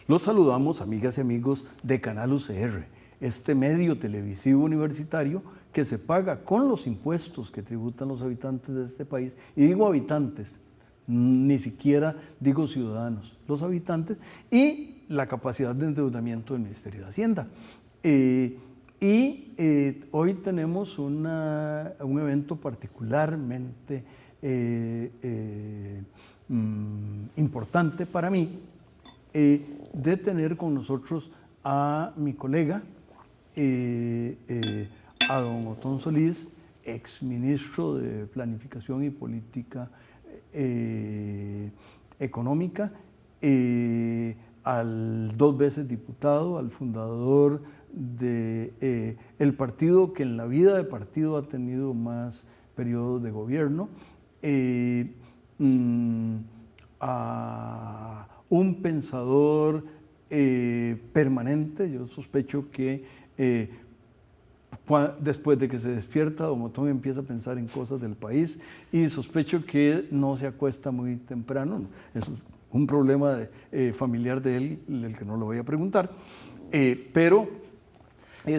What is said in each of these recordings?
Los saludamos, amigas y amigos de Canal UCR, este medio televisivo universitario que se paga con los impuestos que tributan los habitantes de este país. Y digo habitantes, ni siquiera digo ciudadanos, los habitantes, y la capacidad de endeudamiento del Ministerio de Hacienda. Hoy tenemos un evento particularmente importante para mí, de tener con nosotros a mi colega, a don Otón Solís, exministro de Planificación y Política Económica, al 2 veces diputado, al fundador de el partido que en la vida de partido ha tenido más periodos de gobierno, a un pensador permanente. Yo sospecho que después de que se despierta, don Otón empieza a pensar en cosas del país, y sospecho que no se acuesta muy temprano. Eso es un problema familiar de él, del que no lo voy a preguntar, pero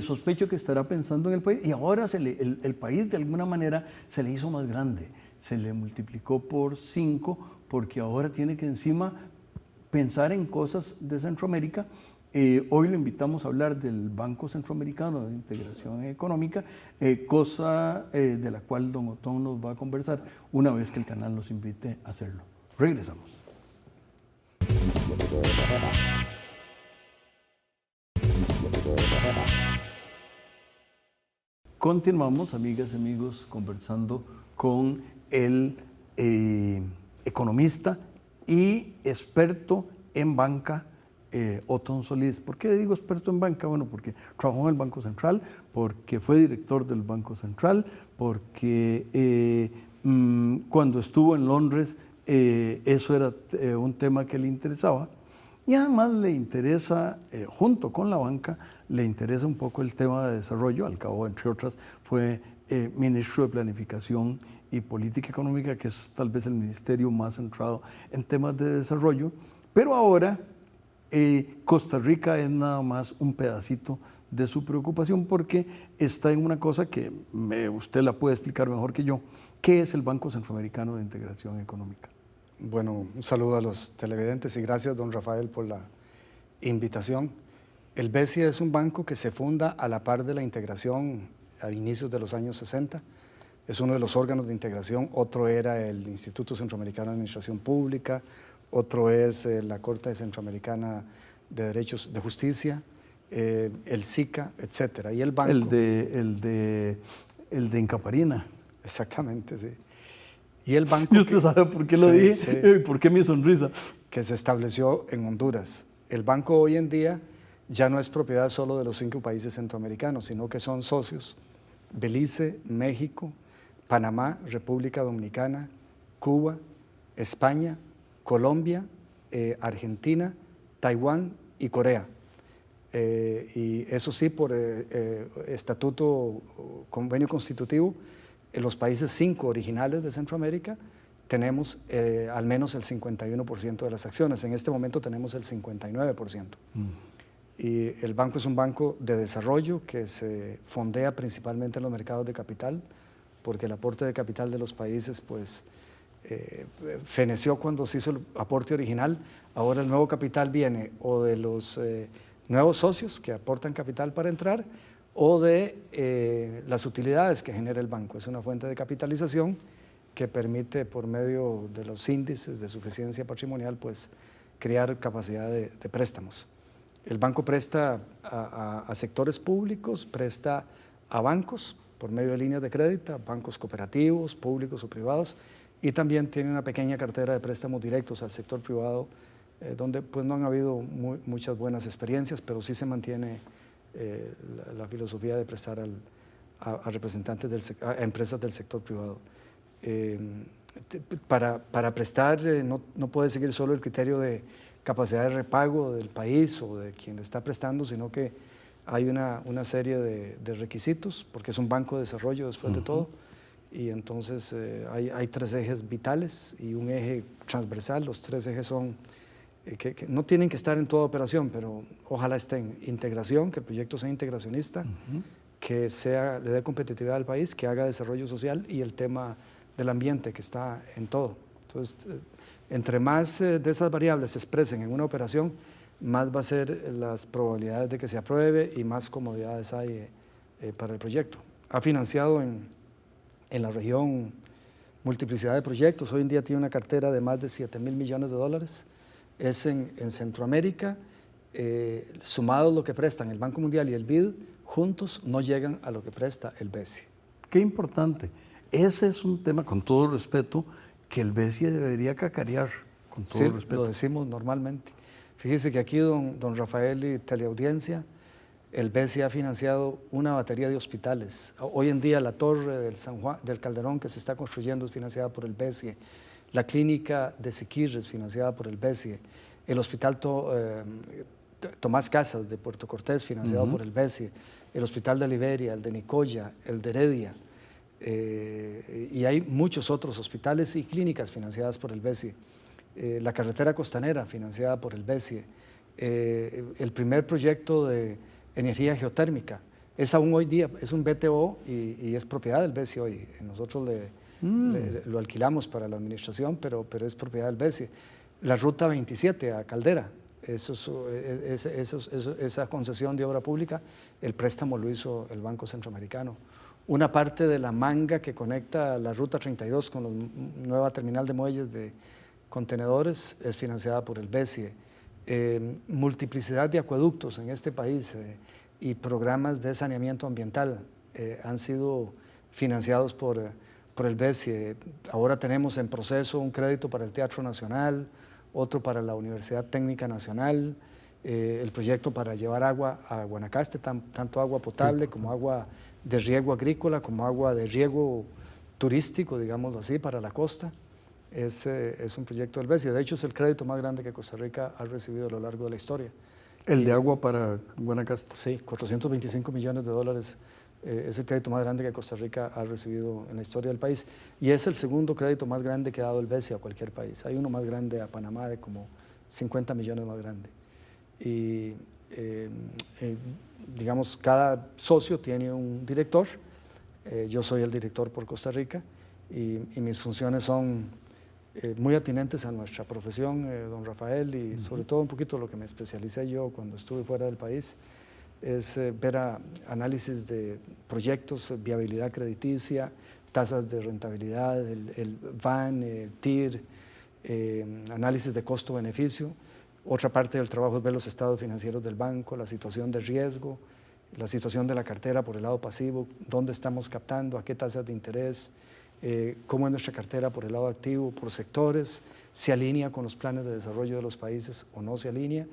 sospecho que estará pensando en el país, y ahora el país de alguna manera se le hizo más grande, se le multiplicó por 5, porque ahora tiene que encima pensar en cosas de Centroamérica. Hoy lo invitamos a hablar del Banco Centroamericano de Integración Económica, cosa de la cual don Otón nos va a conversar una vez que el canal nos invite a hacerlo. Regresamos. Continuamos, amigas y amigos, conversando con el economista y experto en banca, Otón Solís. ¿Por qué digo experto en banca? Bueno, porque trabajó en el Banco Central, porque fue director del Banco Central, porque cuando estuvo en Londres eso era un tema que le interesaba, y además le interesa, junto con la banca, le interesa un poco el tema de desarrollo. Al cabo, entre otras, fue ministro de Planificación y Política Económica, que es tal vez el ministerio más centrado en temas de desarrollo, pero ahora Costa Rica es nada más un pedacito de su preocupación, porque está en una cosa que usted la puede explicar mejor que yo. ¿Qué es el Banco Centroamericano de Integración Económica? Bueno, un saludo a los televidentes y gracias, don Rafael, por la invitación. El BESI es un banco que se funda a la par de la integración a inicios de los años 60. Es uno de los órganos de integración. Otro era el Instituto Centroamericano de Administración Pública, otro es la Corte Centroamericana de Derechos de Justicia, el SICA, etc. Y el banco... El de Incaparina. Exactamente, sí. Y el banco... ¿Y usted sabe por qué lo dije? Sí. ¿Por qué mi sonrisa? Que se estableció en Honduras. El banco hoy en día ya no es propiedad solo de los 5 países centroamericanos, sino que son socios Belice, México, Panamá, República Dominicana, Cuba, España, Colombia, Argentina, Taiwán y Corea. Y eso sí, por estatuto, convenio constitutivo, en los países 5 originales de Centroamérica tenemos al menos el 51% de las acciones. En este momento tenemos el 59%. Y el banco es un banco de desarrollo que se fondea principalmente en los mercados de capital, porque el aporte de capital de los países pues feneció cuando se hizo el aporte original. Ahora el nuevo capital viene o de los nuevos socios que aportan capital para entrar, o de las utilidades que genera el banco. Es una fuente de capitalización que permite, por medio de los índices de suficiencia patrimonial, pues crear capacidad de préstamos. El banco presta a sectores públicos, presta a bancos por medio de líneas de crédito, bancos cooperativos, públicos o privados, y también tiene una pequeña cartera de préstamos directos al sector privado, donde pues no han habido muchas buenas experiencias, pero sí se mantiene la filosofía de prestar a representantes a empresas del sector privado. Para prestar no puede seguir solo el criterio de capacidad de repago del país o de quien le está prestando, sino que hay una serie de requisitos, porque es un banco de desarrollo después de todo, y entonces hay 3 ejes vitales y un eje transversal. Los 3 ejes son, que no tienen que estar en toda operación, pero ojalá estén: integración, que el proyecto sea integracionista, que le dé competitividad al país, que haga desarrollo social, y el tema del ambiente, que está en todo. Entonces, entre más de esas variables se expresen en una operación, más va a ser las probabilidades de que se apruebe y más comodidades hay para el proyecto. Ha financiado en la región multiplicidad de proyectos. Hoy en día tiene una cartera de más de $7.000 millones. Es en Centroamérica, sumado lo que prestan el Banco Mundial y el BID, juntos no llegan a lo que presta el BESIE. Qué importante. Ese es un tema, con todo respeto, que el BESIE debería cacarear, con todo Sí, respeto. lo decimos normalmente. Fíjese que aquí don Rafael y teleaudiencia, el BESIE ha financiado una batería de hospitales. Hoy en día la torre del Calderón que se está construyendo es financiada por el BESIE. La clínica de Siquirres financiada por el BESIE. El hospital Tomás Casas de Puerto Cortés financiado por el BESIE. El hospital de Liberia, el de Nicoya, el de Heredia. Y hay muchos otros hospitales y clínicas financiadas por el BESIE. La carretera costanera financiada por el BESIE. El primer proyecto de energía geotérmica es aún hoy día, es un BTO y es propiedad del BESIE hoy. Nosotros lo alquilamos para la administración, pero es propiedad del BESIE. La ruta 27 a Caldera, esa concesión de obra pública, el préstamo lo hizo el Banco Centroamericano. Una parte de la manga que conecta la ruta 32 con la nueva terminal de muelles de contenedores es financiada por el BESIE. Multiplicidad de acueductos en este país y programas de saneamiento ambiental han sido financiados por el BESIE. Ahora tenemos en proceso un crédito para el Teatro Nacional, otro para la Universidad Técnica Nacional, el proyecto para llevar agua a Guanacaste, tanto agua potable como agua de riego agrícola, como agua de riego turístico, digámoslo así, para la costa. Es un proyecto del BESIE. De hecho, es el crédito más grande que Costa Rica ha recibido a lo largo de la historia. ¿El de agua para Guanacaste? Sí, $425 millones. Es el crédito más grande que Costa Rica ha recibido en la historia del país. Y es el segundo crédito más grande que ha dado el BESIE a cualquier país. Hay uno más grande a Panamá, de como 50 millones más grande. Y digamos, cada socio tiene un director. Yo soy el director por Costa Rica y mis funciones son muy atinentes a nuestra profesión, don Rafael, y sobre todo un poquito lo que me especialicé yo cuando estuve fuera del país, es ver análisis de proyectos, viabilidad crediticia, tasas de rentabilidad, el VAN, el TIR, análisis de costo-beneficio. Otra parte del trabajo es ver los estados financieros del banco, la situación de riesgo, la situación de la cartera por el lado pasivo, dónde estamos captando, a qué tasas de interés, cómo es nuestra cartera por el lado activo, por sectores, se alinea con los planes de desarrollo de los países o no se alinea.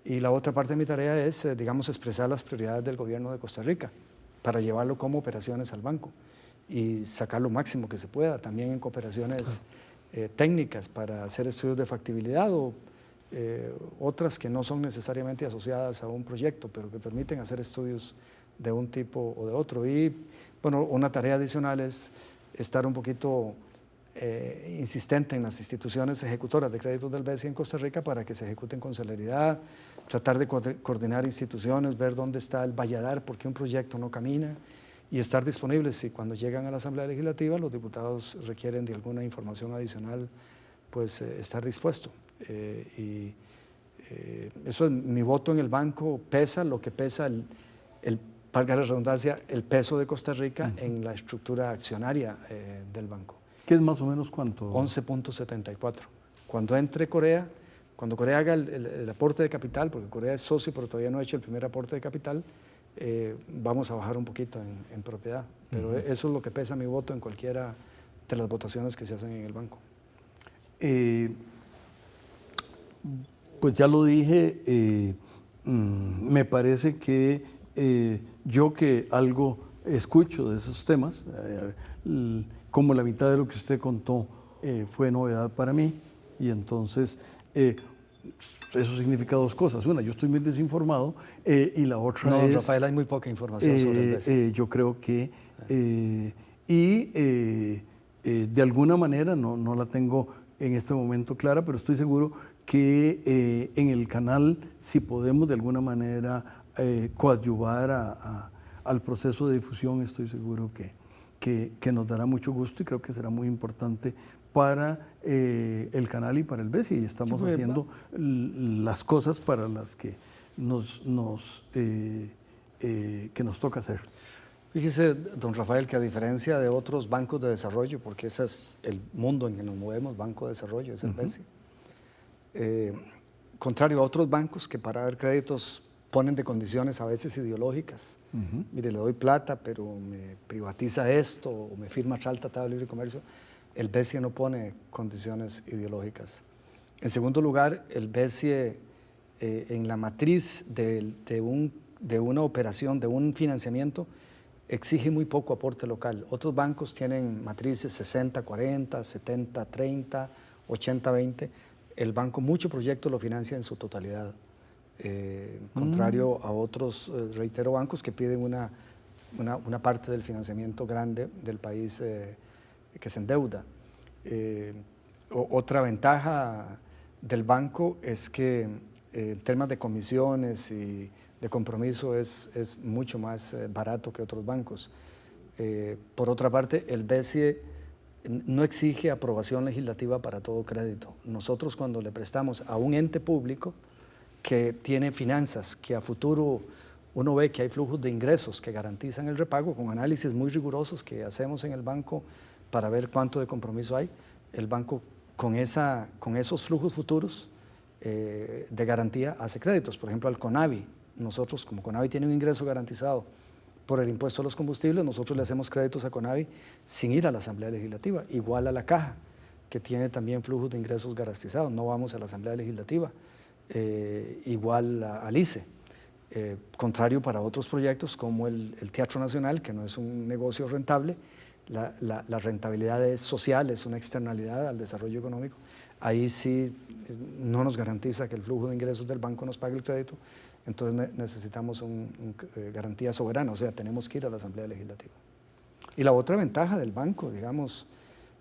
Y la otra parte de mi tarea es, digamos, expresar las prioridades del gobierno de Costa Rica para llevarlo como operaciones al banco y sacar lo máximo que se pueda, también en cooperaciones técnicas para hacer estudios de factibilidad o otras que no son necesariamente asociadas a un proyecto, pero que permiten hacer estudios de un tipo o de otro. Y bueno, una tarea adicional es estar un poquito insistente en las instituciones ejecutoras de créditos del BESIE en Costa Rica para que se ejecuten con celeridad, tratar de coordinar instituciones, ver dónde está el valladar, por qué un proyecto no camina, y estar disponibles si cuando llegan a la Asamblea Legislativa los diputados requieren de alguna información adicional, pues estar dispuesto. Eso es, mi voto en el banco pesa lo que pesa valga la redundancia, el peso de Costa Rica en la estructura accionaria del banco. ¿Qué es más o menos cuánto? 11.74. Cuando Corea haga el aporte de capital, porque Corea es socio pero todavía no ha hecho el primer aporte de capital, vamos a bajar un poquito en propiedad. Pero eso es lo que pesa mi voto en cualquiera de las votaciones que se hacen en el banco. Pues ya lo dije, me parece que yo que algo escucho de esos temas, como la mitad de lo que usted contó fue novedad para mí, y entonces eso significa dos cosas. Una, yo estoy muy desinformado, y la otra No, es... Rafael, hay muy poca información sobre el BESI. yo creo que... de alguna manera, no la tengo en este momento clara, pero estoy seguro que en el canal, si podemos de alguna manera coadyuvar al proceso de difusión, estoy seguro que nos dará mucho gusto, y creo que será muy importante para el canal y para el BESI, y estamos haciendo las cosas para las que que nos toca hacer. Fíjese, don Rafael, que a diferencia de otros bancos de desarrollo, porque ese es el mundo en que nos movemos, Banco de Desarrollo, es el BESI, contrario a otros bancos que para dar créditos ponen de condiciones a veces ideológicas. Mire, le doy plata, pero me privatiza esto, o me firma tal tratado de libre comercio. El BESI no pone condiciones ideológicas. En segundo lugar, el BESI en la matriz de una operación, de un financiamiento, exige muy poco aporte local. Otros bancos tienen matrices 60-40, 70-30, 80-20. El banco mucho proyecto lo financia en su totalidad. Contrario a otros, reitero, bancos que piden una parte del financiamiento grande del país que se endeuda. Otra ventaja del banco es que en temas de comisiones y de compromiso es mucho más barato que otros bancos. Por otra parte, el BESI no exige aprobación legislativa para todo crédito. Nosotros, cuando le prestamos a un ente público que tiene finanzas, que a futuro uno ve que hay flujos de ingresos que garantizan el repago, con análisis muy rigurosos que hacemos en el banco para ver cuánto de compromiso hay, el banco con esos flujos futuros de garantía hace créditos. Por ejemplo, al CONAVI, nosotros, como CONAVI tiene un ingreso garantizado por el impuesto a los combustibles, nosotros le hacemos créditos a CONAVI sin ir a la Asamblea Legislativa. Igual a la Caja, que tiene también flujos de ingresos garantizados, no vamos a la Asamblea Legislativa. Igual al ICE. Contrario para otros proyectos como el Teatro Nacional, que no es un negocio rentable, la rentabilidad es social, es una externalidad al desarrollo económico. Ahí sí no nos garantiza que el flujo de ingresos del banco nos pague el crédito, entonces necesitamos garantía soberana, o sea, tenemos que ir a la Asamblea Legislativa. Y la otra ventaja del banco, digamos,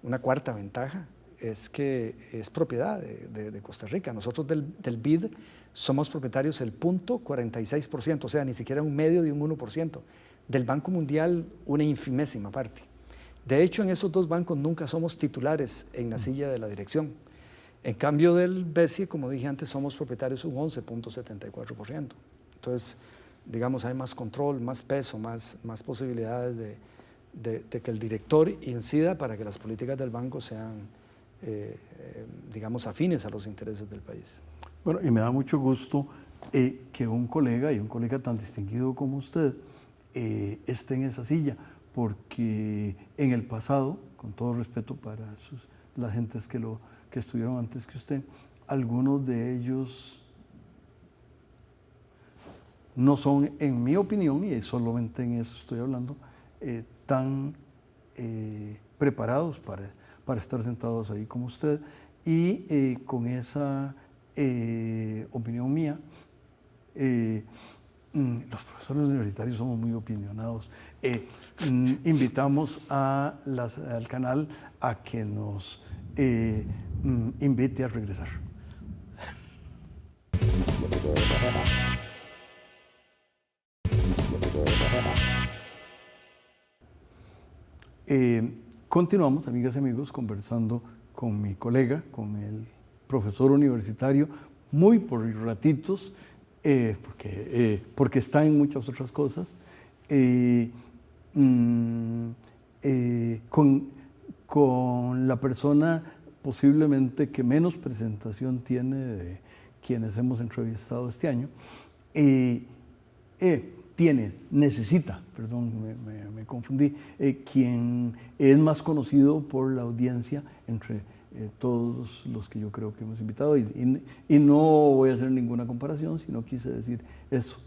una cuarta ventaja, es que es propiedad de Costa Rica. Nosotros del BID somos propietarios del 0.46%, o sea, ni siquiera un medio de un 1%. Del Banco Mundial, una infimésima parte. De hecho, en esos dos bancos nunca somos titulares en la silla de la dirección. En cambio del BESI, como dije antes, somos propietarios un 11.74%. Entonces, digamos, hay más control, más peso, más posibilidades de que el director incida para que las políticas del banco sean, digamos, afines a los intereses del país. Bueno, y me da mucho gusto que un colega, y un colega tan distinguido como usted, esté en esa silla, porque en el pasado, con todo respeto para las gentes que estuvieron antes que usted, algunos de ellos no son, en mi opinión, y solamente en eso estoy hablando, tan preparados para estar sentados ahí como usted, y con esa opinión mía, los profesores universitarios somos muy opinionados. Invitamos al canal a que nos invite a regresar. Continuamos, amigas y amigos, conversando con mi colega, con el profesor universitario, muy por ratitos, porque está en muchas otras cosas, con la persona posiblemente que menos presentación tiene de quienes hemos entrevistado este año, necesita, perdón, me confundí, quien es más conocido por la audiencia entre todos los que yo creo que hemos invitado, y no voy a hacer ninguna comparación, sino quise decir eso,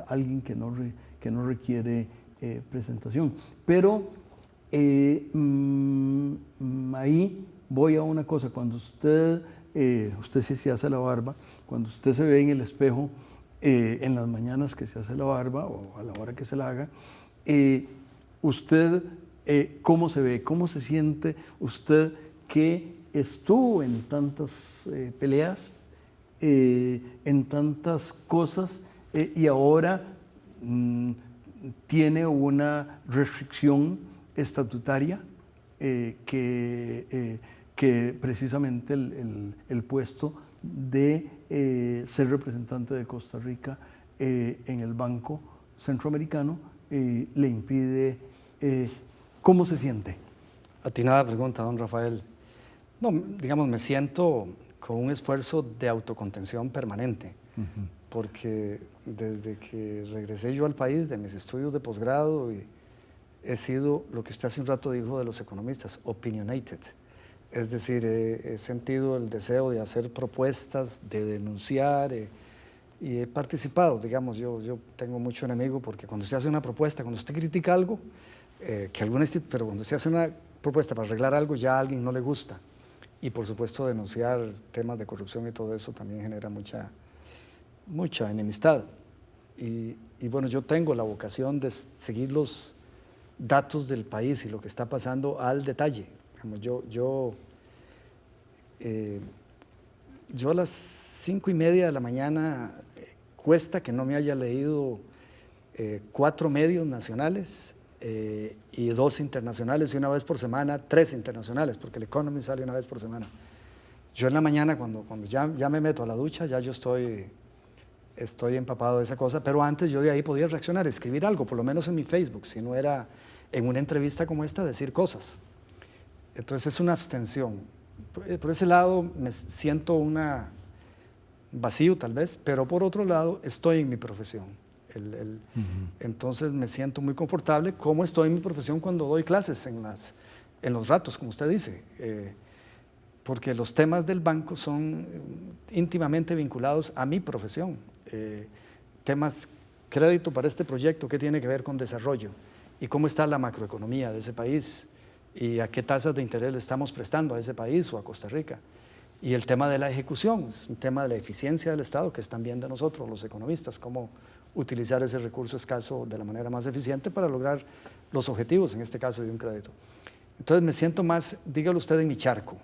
alguien que no requiere presentación. Pero ahí voy a una cosa, cuando usted sí se hace la barba, cuando usted se ve en el espejo en las mañanas que se hace la barba o a la hora que se la haga, usted cómo se ve, cómo se siente usted que estuvo en tantas peleas, en tantas cosas y ahora tiene una restricción estatutaria que precisamente el puesto de ser representante de Costa Rica en el Banco Centroamericano le impide. ¿Cómo se siente? Atinada pregunta, don Rafael. No, digamos, me siento con un esfuerzo de autocontención permanente, porque desde que regresé yo al país de mis estudios de posgrado, he sido lo que usted hace un rato dijo de los economistas, opinionated. Es decir, he sentido el deseo de hacer propuestas, de denunciar, y he participado. Digamos, yo tengo mucho enemigo porque cuando usted hace una propuesta, cuando usted critica algo, pero cuando usted hace una propuesta para arreglar algo, ya a alguien no le gusta. Y por supuesto denunciar temas de corrupción y todo eso también genera mucha enemistad. Y bueno, yo tengo la vocación de seguir los datos del país y lo que está pasando al detalle. Yo a las 5:30 de la mañana cuesta que no me haya leído 4 medios nacionales y 2 internacionales, y una vez por semana 3 internacionales, porque el Economist sale una vez por semana. Yo en la mañana, cuando ya me meto a la ducha, ya yo estoy empapado de esa cosa, pero antes yo de ahí podía reaccionar, escribir algo, por lo menos en mi Facebook, si no era en una entrevista como esta, decir cosas. Entonces es una abstención. Por ese lado me siento vacío tal vez, pero por otro lado estoy en mi profesión. Entonces me siento muy confortable como estoy en mi profesión cuando doy clases en los ratos, como usted dice, porque los temas del banco son íntimamente vinculados a mi profesión. Temas, crédito para este proyecto, ¿qué tiene que ver con desarrollo? ¿Y cómo está la macroeconomía de ese país? ¿Y a qué tasas de interés le estamos prestando a ese país o a Costa Rica? Y el tema de la ejecución, es un tema de la eficiencia del Estado, que es también de nosotros, los economistas, cómo utilizar ese recurso escaso de la manera más eficiente para lograr los objetivos, en este caso de un crédito. Entonces me siento más, dígalo usted, en mi charco.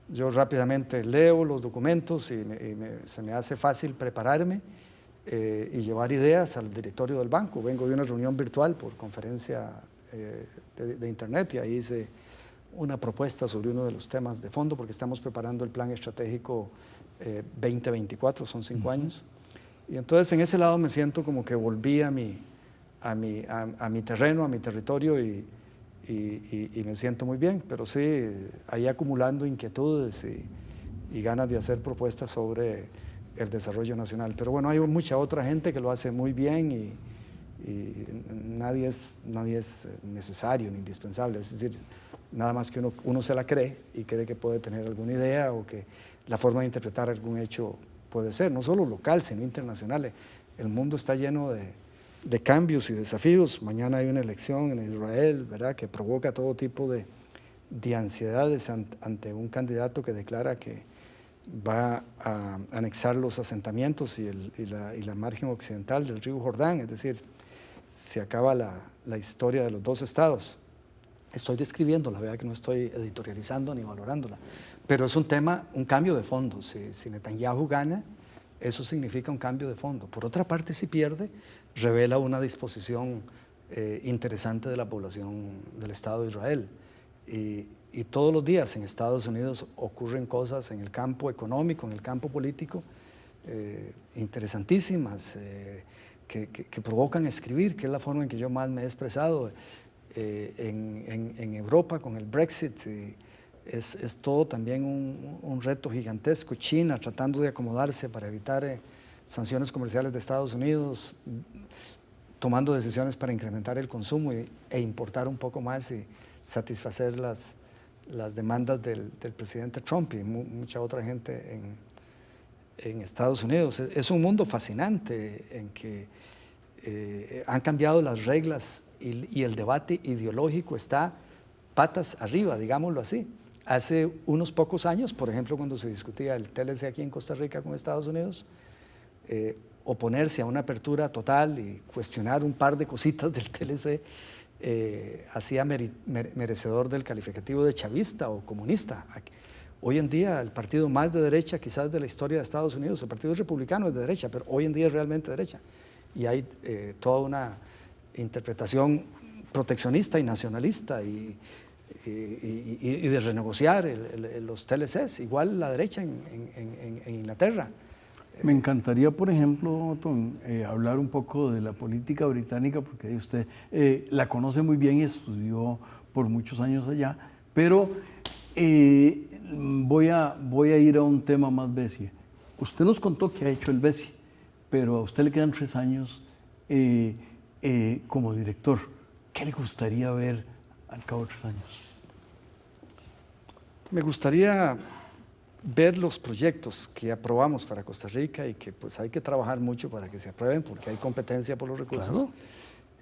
Yo rápidamente leo los documentos y se me hace fácil prepararme y llevar ideas al directorio del banco. Vengo de una reunión virtual por conferencia de internet y ahí hice una propuesta sobre uno de los temas de fondo porque estamos preparando el plan estratégico 2024, son 5 años. Y entonces en ese lado me siento como que volví a mi terreno, a mi territorio y me siento muy bien, pero sí, ahí acumulando inquietudes y ganas de hacer propuestas sobre el desarrollo nacional. Pero bueno, hay mucha otra gente que lo hace muy bien y nadie es necesario ni indispensable, es decir, nada más que uno se la cree y cree que puede tener alguna idea o que la forma de interpretar algún hecho puede ser, no solo local, sino internacional. El mundo está lleno de cambios y desafíos. Mañana hay una elección en Israel, ¿verdad?, que provoca todo tipo de ansiedades ante un candidato que declara que va a anexar los asentamientos y la margen occidental del río Jordán, es decir, se acaba la historia de los 2 estados. Estoy describiéndola, vea que no estoy editorializando ni valorándola, pero es un cambio de fondo. Si Netanyahu gana, eso significa un cambio de fondo. Por otra parte, si pierde, revela una disposición interesante de la población del Estado de Israel. Y todos los días en Estados Unidos ocurren cosas en el campo económico, en el campo político, interesantísimas, que provocan escribir, que es la forma en que yo más me he expresado. En Europa con el Brexit, es todo también un reto gigantesco. China tratando de acomodarse para evitar sanciones comerciales de Estados Unidos, tomando decisiones para incrementar el consumo e importar un poco más y satisfacer las demandas del presidente Trump y mucha otra gente en Estados Unidos. Es un mundo fascinante en que han cambiado las reglas y el debate ideológico está patas arriba, digámoslo así. Hace unos pocos años, por ejemplo, cuando se discutía el TLC aquí en Costa Rica con Estados Unidos, oponerse a una apertura total y cuestionar un par de cositas del TLC hacía merecedor del calificativo de chavista o comunista. Hoy en día el partido más de derecha quizás de la historia de Estados Unidos, el Partido Republicano es de derecha, pero hoy en día es realmente derecha. Y hay toda una interpretación proteccionista y nacionalista y de renegociar los TLCs, igual la derecha en Inglaterra. Me encantaría, por ejemplo, Tom, hablar un poco de la política británica, porque usted la conoce muy bien y estudió por muchos años allá, pero voy a ir a un tema más BESIE. Usted nos contó que ha hecho el BESIE, pero a usted le quedan 3 años como director. ¿Qué le gustaría ver al cabo de 3 años? Me gustaría ver los proyectos que aprobamos para Costa Rica y que pues hay que trabajar mucho para que se aprueben porque hay competencia por los recursos, claro,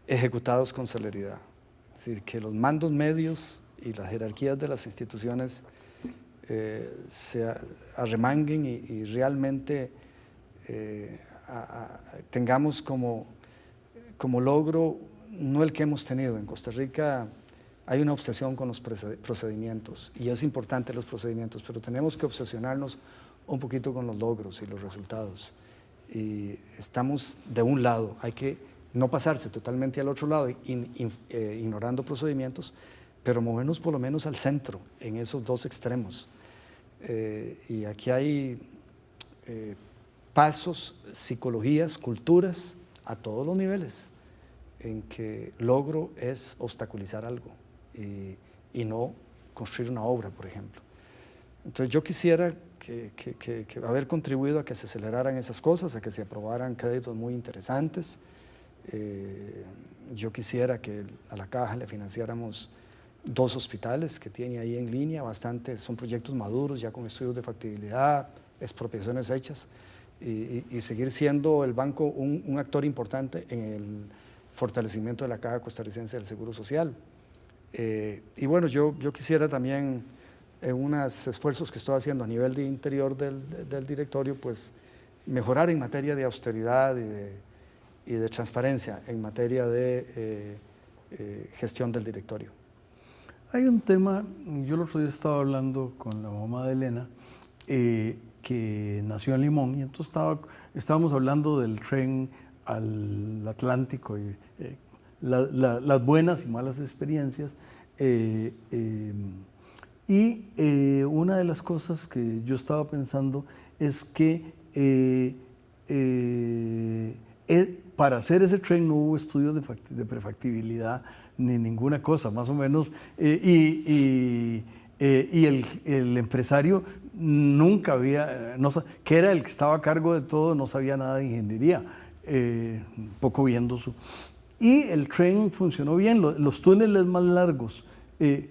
ejecutados con celeridad. Es decir, que los mandos medios y las jerarquías de las instituciones se arremanguen y realmente tengamos como logro no el que hemos tenido. En Costa Rica hay una obsesión con los procedimientos y es importante los procedimientos, pero tenemos que obsesionarnos un poquito con los logros y los resultados. Y estamos de un lado, hay que no pasarse totalmente al otro lado ignorando procedimientos, pero movernos por lo menos al centro, en esos dos extremos. Y aquí hay pasos, psicologías, culturas a todos los niveles en que logro es obstaculizar algo y no construir una obra, por ejemplo. Entonces yo quisiera que haber contribuido a que se aceleraran esas cosas, a que se aprobaran créditos muy interesantes. Yo quisiera que a la Caja le financiáramos 2 hospitales que tiene ahí en línea, son proyectos maduros, ya con estudios de factibilidad, expropiaciones hechas, y seguir siendo el banco un actor importante en el fortalecimiento de la Caja Costarricense del Seguro Social. Y bueno, yo quisiera también, en unos esfuerzos que estoy haciendo a nivel de interior del directorio, pues mejorar en materia de austeridad y de transparencia, en materia de gestión del directorio. Hay un tema, yo el otro día estaba hablando con la mamá de Elena, que nació en Limón, y entonces estábamos hablando del tren al Atlántico y las buenas y malas experiencias. Una de las cosas que yo estaba pensando es que para hacer ese tren no hubo estudios de prefactibilidad ni ninguna cosa, más o menos, y el empresario nunca había, que era el que estaba a cargo de todo, no sabía nada de ingeniería, un poco viendo su... Y el tren funcionó bien, los túneles más largos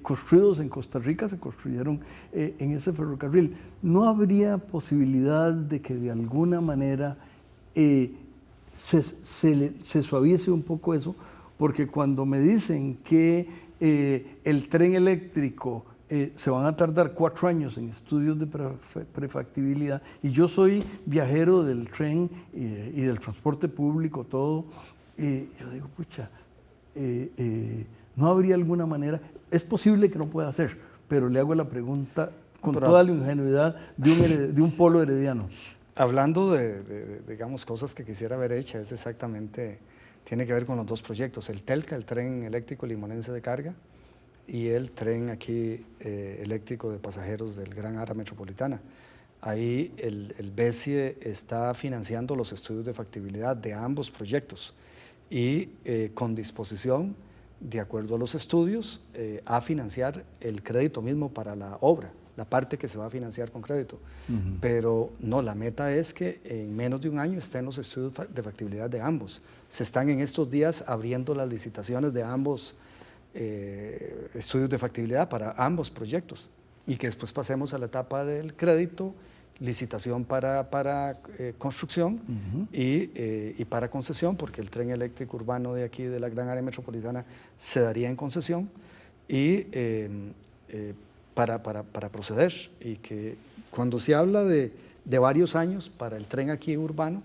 construidos en Costa Rica se construyeron en ese ferrocarril. ¿No habría posibilidad de que de alguna manera se suavice un poco eso? Porque cuando me dicen que el tren eléctrico se van a tardar 4 años en estudios de prefactibilidad, y yo soy viajero del tren y del transporte público, todo, yo digo, pucha, no habría alguna manera, es posible que no pueda hacer, pero le hago la pregunta con toda la ingenuidad de un polo herediano. Hablando digamos, cosas que quisiera ver hechas, es exactamente, tiene que ver con los 2 proyectos, el TELCA, el tren eléctrico limonense de carga, y el tren aquí eléctrico de pasajeros del Gran Área Metropolitana. Ahí el BESIE está financiando los estudios de factibilidad de ambos proyectos y con disposición, de acuerdo a los estudios, a financiar el crédito mismo para la obra, la parte que se va a financiar con crédito. Pero no, la meta es que en menos de un año estén los estudios de factibilidad de ambos. Se están en estos días abriendo las licitaciones de ambos estudios de factibilidad para ambos proyectos y que después pasemos a la etapa del crédito licitación para construcción y para concesión, porque el tren eléctrico urbano de aquí, de la gran área metropolitana, se daría en concesión y para proceder. Y que cuando se habla de varios años para el tren aquí urbano,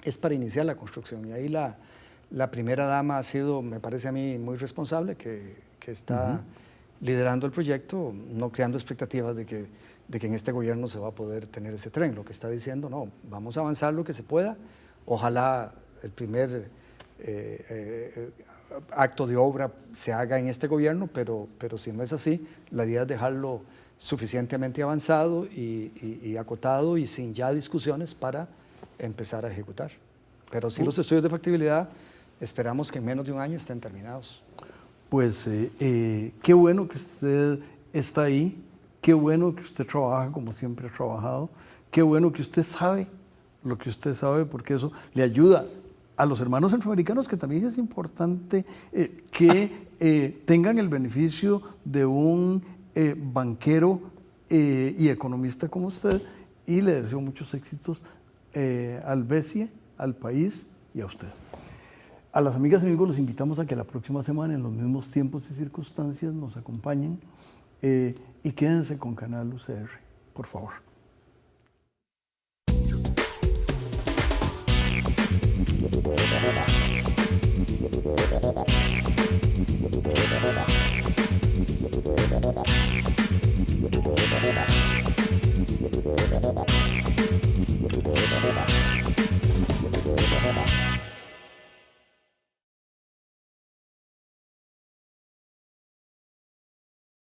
es para iniciar la construcción. Y ahí la primera dama ha sido, me parece a mí, muy responsable, que está liderando el proyecto, no creando expectativas de que en este gobierno se va a poder tener ese tren. Lo que está diciendo, no, vamos a avanzar lo que se pueda. Ojalá el primer acto de obra se haga en este gobierno, pero si no es así, la idea es dejarlo suficientemente avanzado y acotado y sin ya discusiones para empezar a ejecutar. Pero sí, los estudios de factibilidad esperamos que en menos de un año estén terminados. Pues qué bueno que usted está ahí, qué bueno que usted trabaja como siempre ha trabajado, qué bueno que usted sabe lo que usted sabe, porque eso le ayuda a los hermanos centroamericanos, que también es importante que tengan el beneficio de un banquero y economista como usted, y le deseo muchos éxitos al BESIE, al país y a usted. A las amigas y amigos los invitamos a que la próxima semana, en los mismos tiempos y circunstancias, nos acompañen y quédense con Canal UCR, por favor.